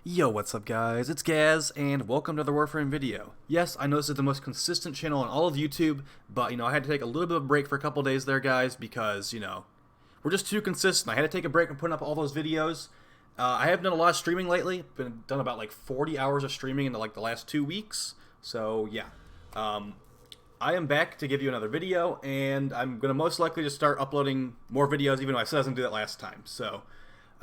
Yo, what's up guys? It's Gaz, and welcome to the Warframe video. Yes, I know this is the most consistent channel on all of YouTube, but, I had to take a little bit of a break for a couple days there, guys, because, we're just too consistent. I had to take a break from putting up all those videos. I have done a lot of streaming lately. Been done about, 40 hours of streaming in, the last 2 weeks. So, yeah. I am back to give you another video, and I'm going to most likely just start uploading more videos, even though I said I was going to do that last time. So,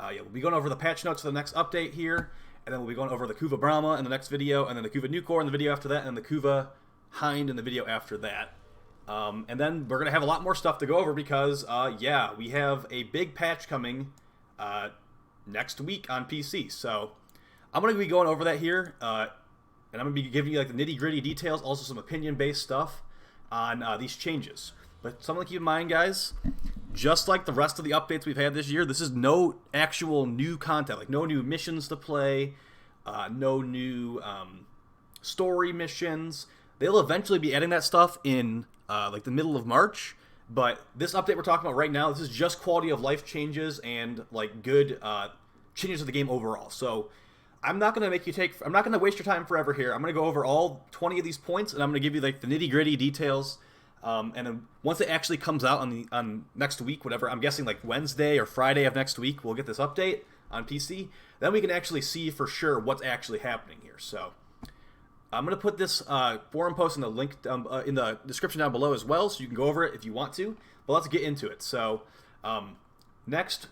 yeah, we'll be going over the patch notes for the next update here. And then we'll be going over the Kuva Bramma in the next video, and then the Kuva Nukor in the video after that, and the Kuva Hind in the video after that. And then we're going to have a lot more stuff to go over because, yeah, we have a big patch coming next week on PC. So I'm going to be going over that here, and I'm going to be giving you the nitty-gritty details, also some opinion-based stuff on these changes. But something to keep in mind, guys, just like the rest of the updates we've had this year, this is no actual new content, no new missions to play, no new story missions. They'll eventually be adding that stuff in the middle of March, but this update we're talking about right now, this is just quality of life changes and good changes to the game overall. So I'm not going to I'm not going to waste your time forever here. I'm going to go over all 20 of these points, and I'm going to give you the nitty-gritty details. And then once it actually comes out on next week, whatever, I'm guessing Wednesday or Friday of next week, we'll get this update on PC. Then we can actually see for sure what's actually happening here. So I'm going to put this forum post in the link in the description down below as well, so you can go over it if you want to. But let's get into it. So next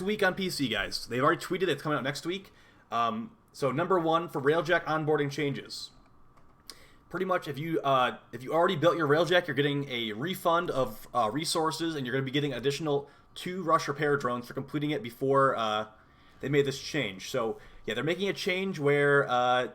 week on PC, guys, they've already tweeted it's coming out next week. So number one, for Railjack onboarding changes. Pretty much, if you already built your Railjack, you're getting a refund of resources, and you're going to be getting additional 2 rush repair drones for completing it before they made this change. So, yeah, they're making a change where,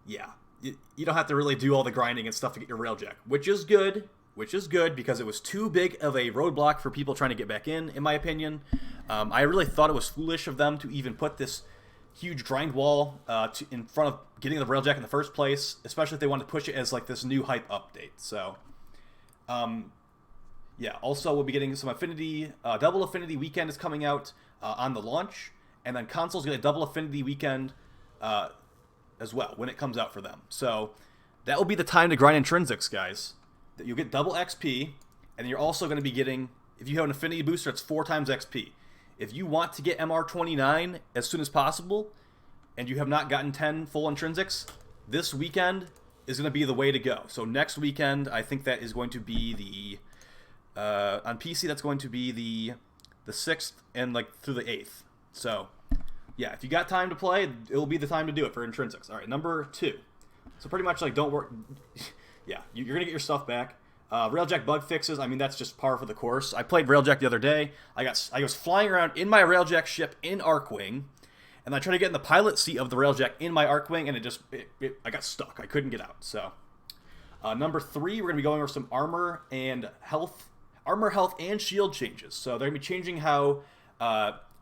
yeah, you don't have to really do all the grinding and stuff to get your Railjack, which is good because it was too big of a roadblock for people trying to get back in my opinion. I really thought it was foolish of them to even put this huge grind wall in front of getting the Railjack in the first place, especially if they wanted to push it as this new hype update. So, yeah. Also, we'll be getting some Affinity, Double Affinity Weekend is coming out on the launch, and then consoles get a Double Affinity Weekend as well when it comes out for them. So that will be the time to grind intrinsics, guys. You'll get double XP, and you're also going to be getting, if you have an Affinity booster, it's 4 times XP. If you want to get MR29 as soon as possible, and you have not gotten 10 full intrinsics, this weekend is going to be the way to go. So next weekend, I think that is going to be the, on PC, that's going to be the 6th and through the 8th. So, yeah, if you got time to play, it'll be the time to do it for intrinsics. All right, number 2. So pretty much, don't work. Yeah, you're going to get your stuff back. Railjack bug fixes, I mean, that's just par for the course. I played Railjack the other day. I was flying around in my Railjack ship in Arcwing, and I tried to get in the pilot seat of the Railjack in my Arcwing, and I got stuck. I couldn't get out. So, number 3, we're going to be going over some armor, health, and shield changes. So they're going to be changing how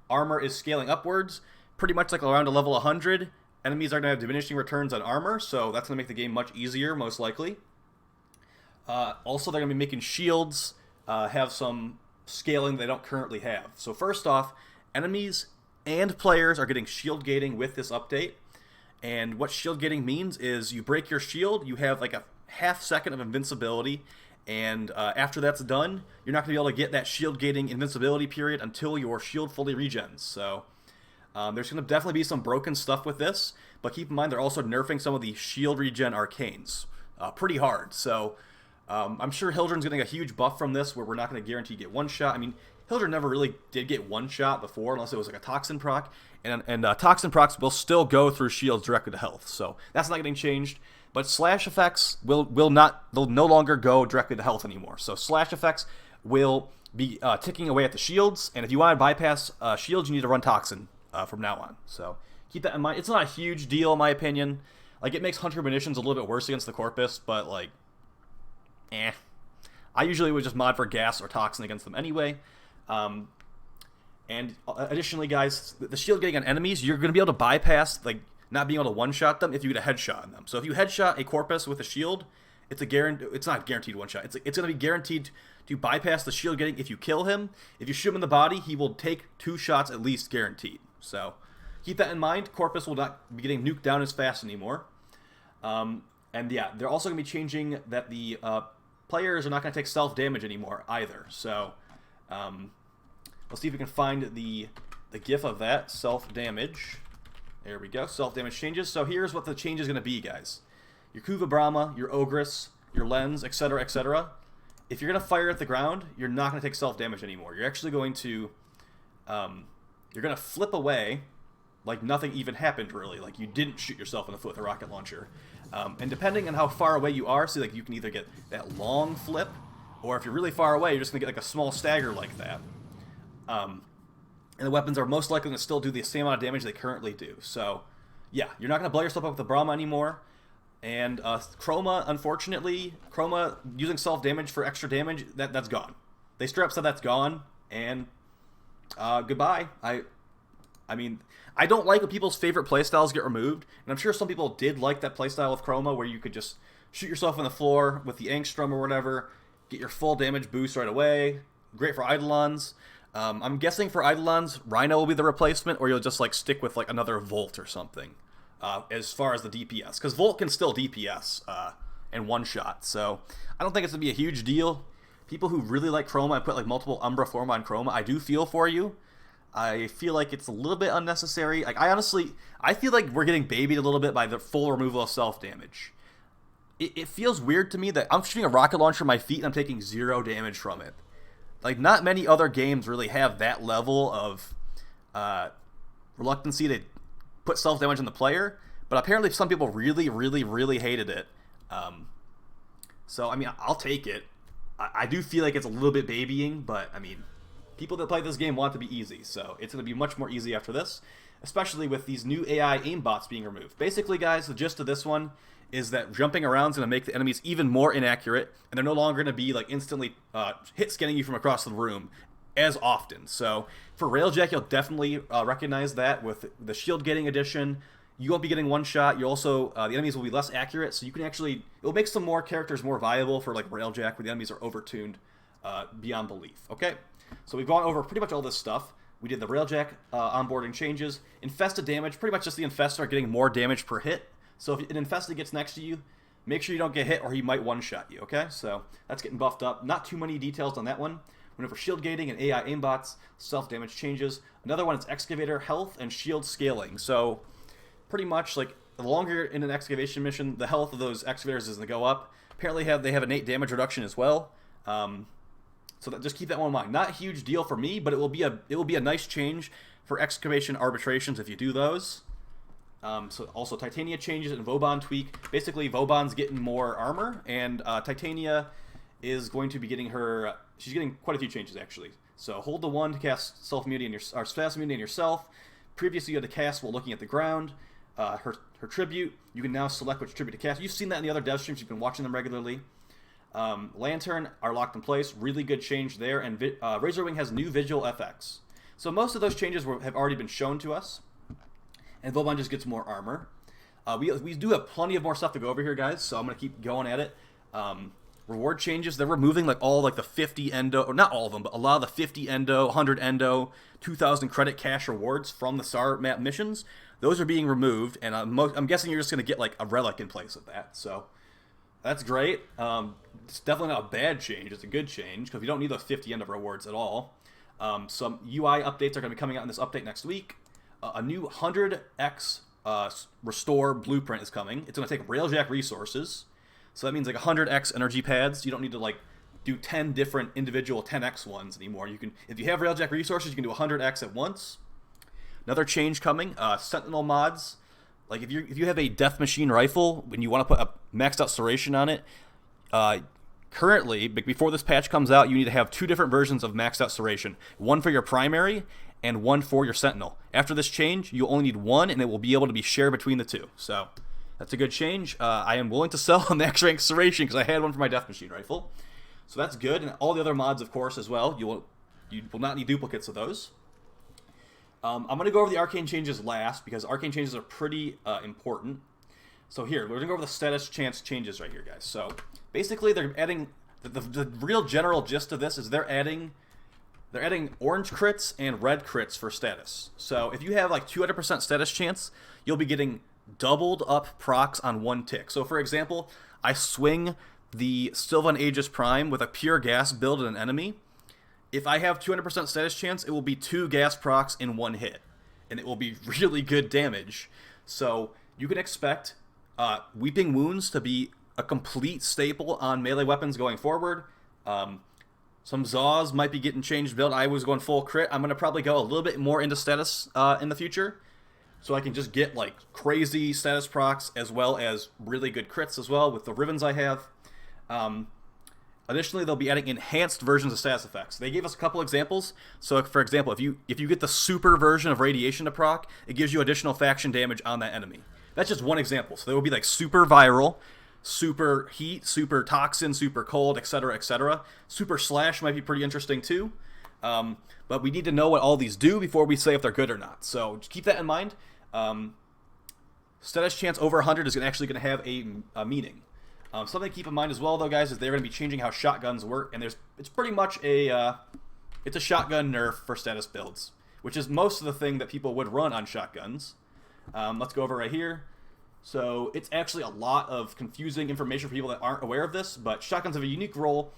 armor is scaling upwards, pretty much around a level 100. Enemies are going to have diminishing returns on armor, so that's going to make the game much easier, most likely. Also, they're going to be making shields have some scaling they don't currently have. So first off, enemies and players are getting shield gating with this update. And what shield gating means is you break your shield, you have a half second of invincibility, and after that's done, you're not going to be able to get that shield gating invincibility period until your shield fully regens. So there's going to definitely be some broken stuff with this, but keep in mind they're also nerfing some of the shield regen arcanes pretty hard. So I'm sure Hildren's getting a huge buff from this, where we're not going to guarantee get one shot. I mean, Hildren never really did get one shot before, unless it was a toxin proc, and toxin procs will still go through shields directly to health, so that's not getting changed. But slash effects they'll no longer go directly to health anymore. So slash effects will be ticking away at the shields, and if you want to bypass shields, you need to run toxin from now on. So keep that in mind. It's not a huge deal in my opinion. It makes Hunter Munitions a little bit worse against the Corpus, but I usually would just mod for gas or toxin against them anyway. And additionally, guys, the shield getting on enemies, you're going to be able to bypass not being able to one-shot them if you get a headshot on them. So if you headshot a Corpus with a shield, it's not guaranteed one-shot. It's going to be guaranteed to bypass the shield getting if you kill him. If you shoot him in the body, he will take 2 shots at least guaranteed. So keep that in mind. Corpus will not be getting nuked down as fast anymore. And yeah, they're also going to be changing that the players are not going to take self-damage anymore either. So let's see if we can find the GIF of that. Self-damage. There we go. Self-damage changes. So here's what the change is going to be, guys. Your Kuva Bramma, your Ogress, your Lens, etc., etc. If you're going to fire at the ground, you're not going to take self-damage anymore. You're actually going to flip away like nothing even happened, really. Like you didn't shoot yourself in the foot with a rocket launcher. And depending on how far away you are, see, like you can either get that long flip, or if you're really far away, you're just going to get like a small stagger like that. And the weapons are most likely going to still do the same amount of damage they currently do. So, yeah, you're not going to blow yourself up with the Bramma anymore. And Chroma, unfortunately, Chroma using self-damage for extra damage, that's gone. They straight up said that's gone, and goodbye. I mean, I don't like when people's favorite playstyles get removed, and I'm sure some people did like that playstyle with Chroma where you could just shoot yourself in the floor with the Angstrom or whatever, get your full damage boost right away. Great for Eidolons. I'm guessing for Eidolons, Rhino will be the replacement, or you'll just like stick with like another Volt or something as far as the DPS, because Volt can still DPS in one shot, so I don't think it's going to be a huge deal. People who really like Chroma and put like multiple Umbra form on Chroma, I do feel for you. I feel like it's a little bit unnecessary. Like I feel like we're getting babied a little bit by the full removal of self-damage. It feels weird to me that I'm shooting a rocket launcher at my feet and I'm taking 0 damage from it. Like, not many other games really have that level of reluctancy to put self-damage on the player, but apparently some people really, really, really hated it. So, I mean, I'll take it. I do feel like it's a little bit babying, but, I mean, people that play this game want it to be easy, so it's going to be much more easy after this, especially with these new AI aimbots being removed. Basically, guys, the gist of this one is that jumping around is going to make the enemies even more inaccurate, and they're no longer going to be like instantly hit scanning you from across the room as often. So for Railjack, you'll definitely recognize that with the shield gating addition. You won't be getting one shot. You also the enemies will be less accurate, so you can actually it will make some more characters more viable for like Railjack, where the enemies are overtuned beyond belief. Okay, so we've gone over pretty much all this stuff. We did the Railjack onboarding changes. Infested damage, pretty much just the Infested are getting more damage per hit. So if an Infested gets next to you, make sure you don't get hit or he might one-shot you, okay? So that's getting buffed up. Not too many details on that one. Whenever shield gating and AI aimbots, self-damage changes. Another one is Excavator health and shield scaling. So pretty much, like, the longer you're in an excavation mission, the health of those excavators is going to go up. Apparently they have innate damage reduction as well. So just keep that one in mind. Not a huge deal for me, but it will be a nice change for excavation arbitrations if you do those. So also Titania changes and Vauban tweak. Basically, Vauban's getting more armor, and Titania is going to be getting she's getting quite a few changes actually. So hold the 1 to cast self-immunity or fast immunity on yourself. Previously you had to cast while looking at the ground. Her tribute, you can now select which tribute to cast. You've seen that in the other dev streams, you've been watching them regularly. Lantern are locked in place, really good change there, and Razorwing has new visual FX. So most of those changes have already been shown to us. And Vauban just gets more armor. We do have plenty of more stuff to go over here, guys, so I'm going to keep going at it. Reward changes, they're removing like all like the 50 endo, or not all of them, but a lot of the 50 endo, 100 endo, 2,000 credit cash rewards from the SAR map missions. Those are being removed, and I'm guessing you're just going to get like a relic in place of that. So that's great. It's definitely not a bad change. It's a good change, because you don't need those 50 endo rewards at all. Some UI updates are going to be coming out in this update next week. A new 100x restore blueprint is coming. It's going to take Railjack resources. So that means like 100x energy pads. You don't need to like do 10 different individual 10x ones anymore. You can, if you have Railjack resources, you can do 100x at once. Another change coming, Sentinel Mods. Like if you have a death machine rifle and you want to put a maxed out serration on it, currently, before this patch comes out, you need to have 2 different versions of maxed out serration. One for your primary and one for your Sentinel. After this change, you'll only need one, and it will be able to be shared between the 2. So that's a good change. I am willing to sell a max rank serration because I had one for my death machine rifle. So that's good, and all the other mods, of course, as well. You will not need duplicates of those. I'm going to go over the arcane changes last because arcane changes are pretty important. So here, we're going to go over the status chance changes right here, guys. So basically, they're adding the real general gist of this is they're adding they're adding orange crits and red crits for status. So if you have like 200% status chance, you'll be getting doubled up procs on one tick. So for example, I swing the Sylvan Aegis Prime with a pure gas build at an enemy. If I have 200% status chance, it will be 2 gas procs in one hit, and it will be really good damage. So you can expect Weeping Wounds to be a complete staple on melee weapons going forward. Some Zaws might be getting changed build. I was going full crit. I'm going to probably go a little bit more into status in the future, so I can just get like crazy status procs as well as really good crits as well with the ribbons I have. Additionally, they'll be adding enhanced versions of status effects. They gave us a couple examples. So, for example, if you get the super version of Radiation to proc, it gives you additional faction damage on that enemy. That's just one example. So there will be like super viral, super heat, super toxin, super cold, etc., etc. Super slash might be pretty interesting too. But we need to know what all these do before we say if they're good or not. So just keep that in mind. Status chance over 100 is actually going to have a meaning. Something to keep in mind as well, though, guys, is they're going to be changing how shotguns work, and it's pretty much it's a shotgun nerf for status builds, which is most of the thing that people would run on shotguns. Let's go over right here. So it's actually a lot of confusing information for people that aren't aware of this, but shotguns have a unique role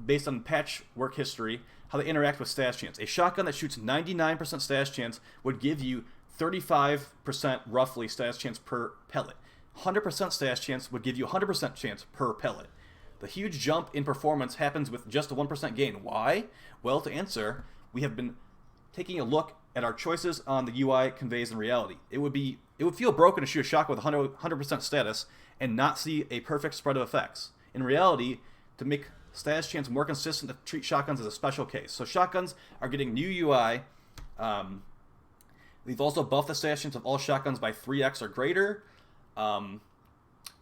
based on patch work history, how they interact with status chance. A shotgun that shoots 99% status chance would give you 35% roughly status chance per pellet. 100% status chance would give you 100% chance per pellet. The huge jump in performance happens with just a 1% gain. Why? Well, to answer, we have been taking a look at our choices on the UI conveys in reality. It would feel broken to shoot a shotgun with 100% status and not see a perfect spread of effects. In reality, to make status chance more consistent, to treat shotguns as a special case. So shotguns are getting new UI. We've also buffed the status chance of all shotguns by 3x or greater.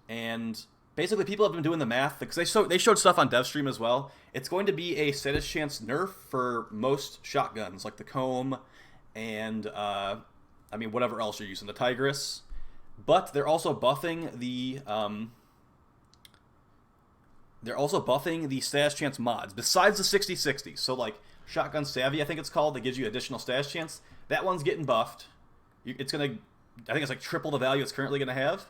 And basically people have been doing the math because they showed stuff on DevStream as well. It's going to be a status chance nerf for most shotguns like the Comb and whatever else you're using, the Tigris. But they're also buffing the status chance mods besides the 60/60. So like Shotgun Savvy, I think it's called, that gives you additional status chance. That one's getting buffed. I think it's like triple the value it's currently going to have.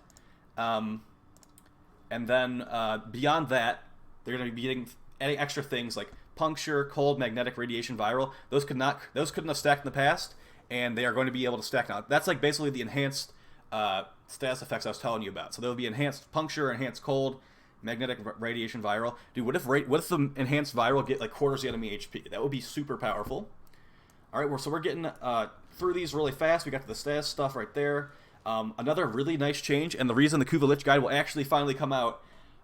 And then beyond that, they're going to be adding extra things like puncture, cold, magnetic, radiation, viral. Those couldn't have stacked in the past, and they are going to be able to stack now. That's like basically the enhanced status effects I was telling you about. So there will be enhanced puncture, enhanced cold, magnetic, radiation, viral. Dude, what if the enhanced viral get like quarters the enemy HP? That would be super powerful. All right, so we're getting through these really fast. We got to the status stuff right there. Another really nice change, and the reason the Kuva Lich guide will actually finally come out,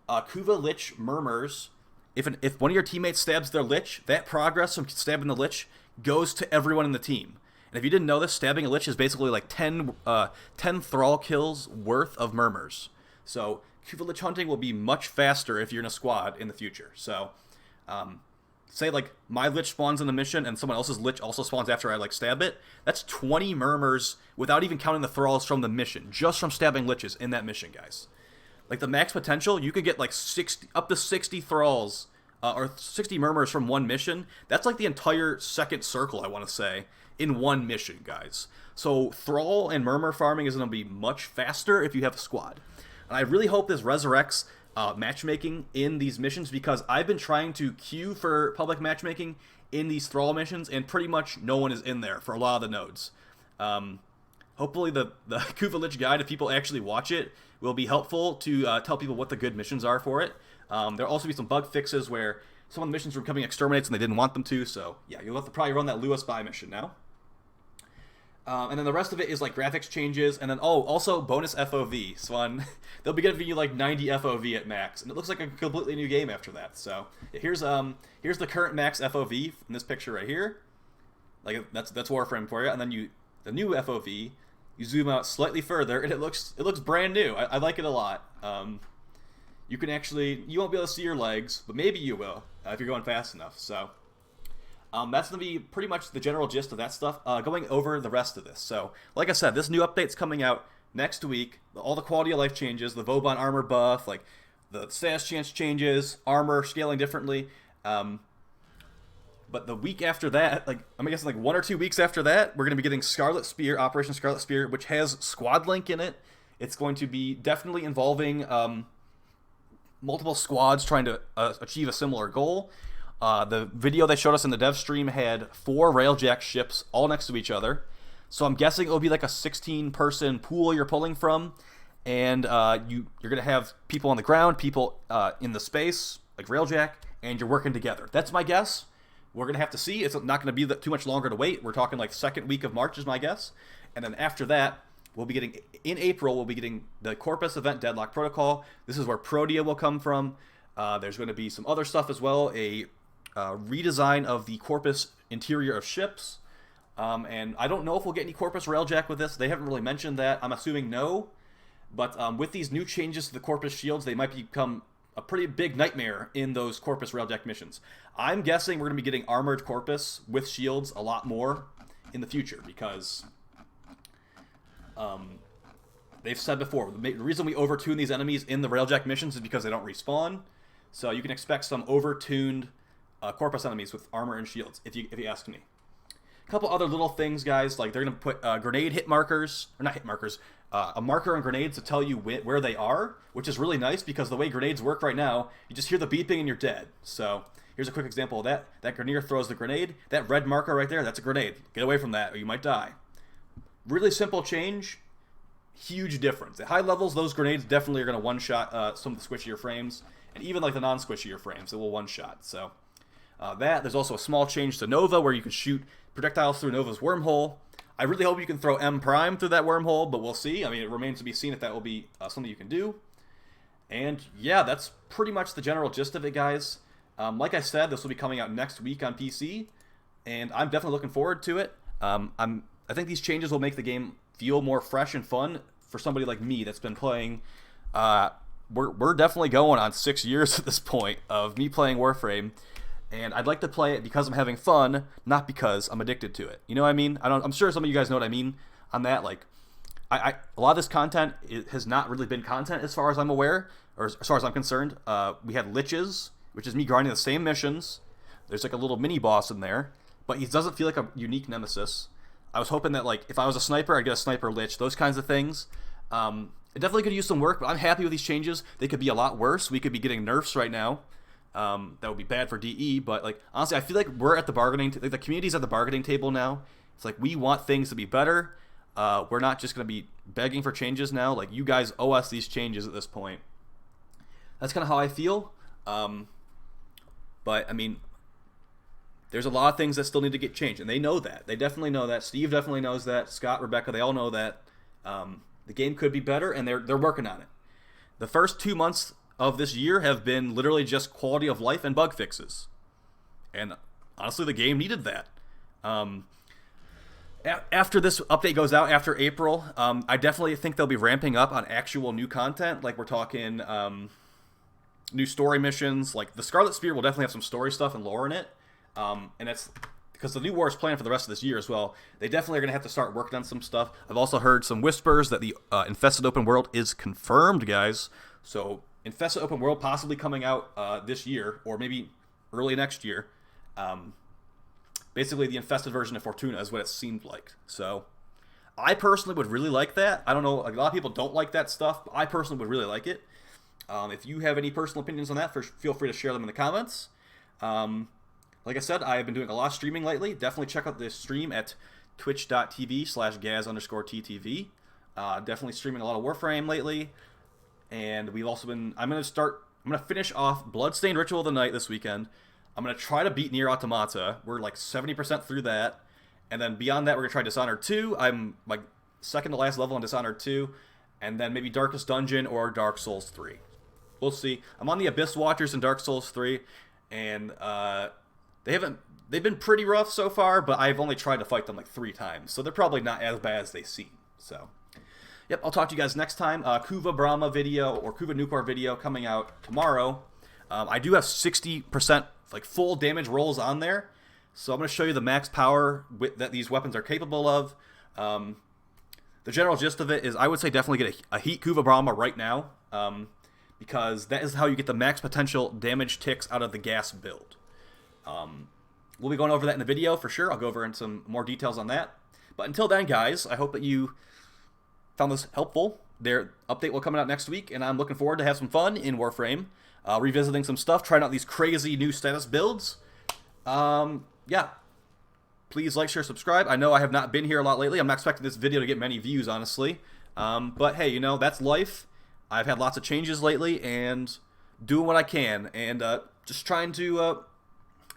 Kuva Lich murmurs. If one of your teammates stabs their Lich, that progress from stabbing the Lich goes to everyone in the team. And if you didn't know this, stabbing a Lich is basically like 10 Thrall kills worth of murmurs. So Kuva Lich hunting will be much faster if you're in a squad in the future. So say like my Lich spawns in the mission and someone else's Lich also spawns after I like stab it, that's 20 murmurs without even counting the thralls from the mission, just from stabbing Liches in that mission, guys. Like the max potential, you could get like up to 60 thralls or 60 murmurs from one mission. That's like the entire second circle, I want to say, in one mission, guys. So thrall and murmur farming is going to be much faster if you have a squad. And I really hope this resurrects matchmaking in these missions, because I've been trying to queue for public matchmaking in these thrall missions, and pretty much no one is in there for a lot of the nodes. Hopefully the Kuva Lich guide, if people actually watch it, will be helpful to tell people what the good missions are for it. There'll also be some bug fixes where some of the missions were becoming exterminates and they didn't want them to, so yeah, you'll have to probably run that Lua Spy mission now. And then the rest of it is like graphics changes, and then also bonus FOV. So they'll be giving you like 90 FOV at max, and it looks like a completely new game after that. So here's the current max FOV in this picture right here. Like that's Warframe for you, and then the new FOV. You zoom out slightly further, and it looks brand new. I like it a lot. You won't be able to see your legs, but maybe you will if you're going fast enough. So. That's going to be pretty much the general gist of that stuff, going over the rest of this. So, like I said, this new update's coming out next week. All the quality of life changes, the Vauban armor buff, like the status chance changes, armor scaling differently. But the week after that, like I'm guessing like 1 or 2 weeks after that, we're going to be getting Scarlet Spear, Operation Scarlet Spear, which has Squad Link in it. It's going to be definitely involving multiple squads trying to achieve a similar goal. The video they showed us in the dev stream had 4 Railjack ships all next to each other. So I'm guessing it'll be like a 16-person pool you're pulling from. And you're going to have people on the ground, people in the space, like Railjack, and you're working together. That's my guess. We're going to have to see. It's not going to be too much longer to wait. We're talking like second week of March is my guess. And then after that, we'll be getting, in April, we'll be getting the Corpus event Deadlock Protocol. This is where Protea will come from. There's going to be some other stuff as well. A redesign of the Corpus interior of ships. And I don't know if we'll get any Corpus Railjack with this. They haven't really mentioned that. I'm assuming no. But with these new changes to the Corpus shields, they might become a pretty big nightmare in those Corpus Railjack missions. I'm guessing we're going to be getting armored Corpus with shields a lot more in the future because they've said before, the reason we overtune these enemies in the Railjack missions is because they don't respawn. So you can expect some overtuned Corpus enemies with armor and shields, if you ask me. A couple other little things, guys, like they're going to put grenade hit markers, or not hit markers, a marker on grenades to tell you where they are, which is really nice because the way grenades work right now, you just hear the beeping and you're dead. So here's a quick example of that. That Grenadier throws the grenade. That red marker right there, that's a grenade. Get away from that or you might die. Really simple change, huge difference. At high levels, those grenades definitely are going to one-shot some of the squishier frames, and even like the non-squishier frames, it will one-shot. So there's also a small change to Nova where you can shoot projectiles through Nova's wormhole. I really hope you can throw M Prime through that wormhole, but we'll see. I mean, it remains to be seen if that will be something you can do. And yeah, that's pretty much the general gist of it, guys. Like I said, this will be coming out next week on PC, and I'm definitely looking forward to it. I think these changes will make the game feel more fresh and fun for somebody like me that's been playing. We're definitely going on 6 years at this point of me playing Warframe. And I'd like to play it because I'm having fun, not because I'm addicted to it. You know what I mean? I'm sure some of you guys know what I mean on that. Like, a lot of this content has not really been content as far as I'm aware, or as far as I'm concerned. We had Liches, which is me grinding the same missions. There's like a little mini boss in there, but he doesn't feel like a unique nemesis. I was hoping that like if I was a sniper, I'd get a sniper Lich, those kinds of things. It definitely could use some work, but I'm happy with these changes. They could be a lot worse. We could be getting nerfs right now. That would be bad for DE, but like honestly, I feel like we're at the bargaining. Like the community's at the bargaining table now. It's like we want things to be better. We're not just gonna be begging for changes now. Like you guys owe us these changes at this point. That's kind of how I feel. But I mean, there's a lot of things that still need to get changed, and they know that. They definitely know that. Steve definitely knows that. Scott, Rebecca, they all know that. The game could be better, and they're working on it. The first 2 months of this year have been literally just quality of life and bug fixes. And honestly, the game needed that. After this update goes out, after April, I definitely think they'll be ramping up on actual new content. Like we're talking new story missions. Like the Scarlet Spear will definitely have some story stuff and lore in it. And that's because the new war is planned for the rest of this year as well. They definitely are going to have to start working on some stuff. I've also heard some whispers that the Infested Open World is confirmed, guys. So Infested Open World possibly coming out this year, or maybe early next year. Basically, the infested version of Fortuna is what it seemed like. So, I personally would really like that. I don't know, a lot of people don't like that stuff, but I personally would really like it. If you have any personal opinions on that, feel free to share them in the comments. Like I said, I've been doing a lot of streaming lately. Definitely check out this stream at twitch.tv/gaz_ttv. Definitely streaming a lot of Warframe lately. And we've also been, I'm going to finish off Bloodstained Ritual of the Night this weekend. I'm going to try to beat Nier Automata. We're like 70% through that. And then beyond that, we're going to try Dishonored 2. I'm like second to last level on Dishonored 2. And then maybe Darkest Dungeon or Dark Souls 3. We'll see. I'm on the Abyss Watchers in Dark Souls 3. And they've been pretty rough so far, but I've only tried to fight them like 3 times. So they're probably not as bad as they seem. So, yep, I'll talk to you guys next time. Kuva Bramma video or Kuva Nukor video coming out tomorrow. I do have 60% like full damage rolls on there, so I'm going to show you the max power that these weapons are capable of. The general gist of it is I would say definitely get a Heat Kuva Bramma right now, because that is how you get the max potential damage ticks out of the gas build. we'll be going over that in the video for sure. I'll go over in some more details on that. But until then, guys, I hope that you found this helpful. Their update will come out next week, and I'm looking forward to have some fun in Warframe, revisiting some stuff, trying out these crazy new status builds. Yeah. Please like, share, subscribe. I know I have not been here a lot lately. I'm not expecting this video to get many views, honestly. But hey, you know, that's life. I've had lots of changes lately, and doing what I can, and just trying to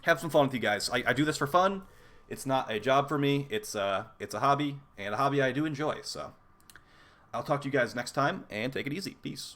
have some fun with you guys. I do this for fun. It's not a job for me. It's a hobby, and a hobby I do enjoy. So I'll talk to you guys next time, and take it easy. Peace.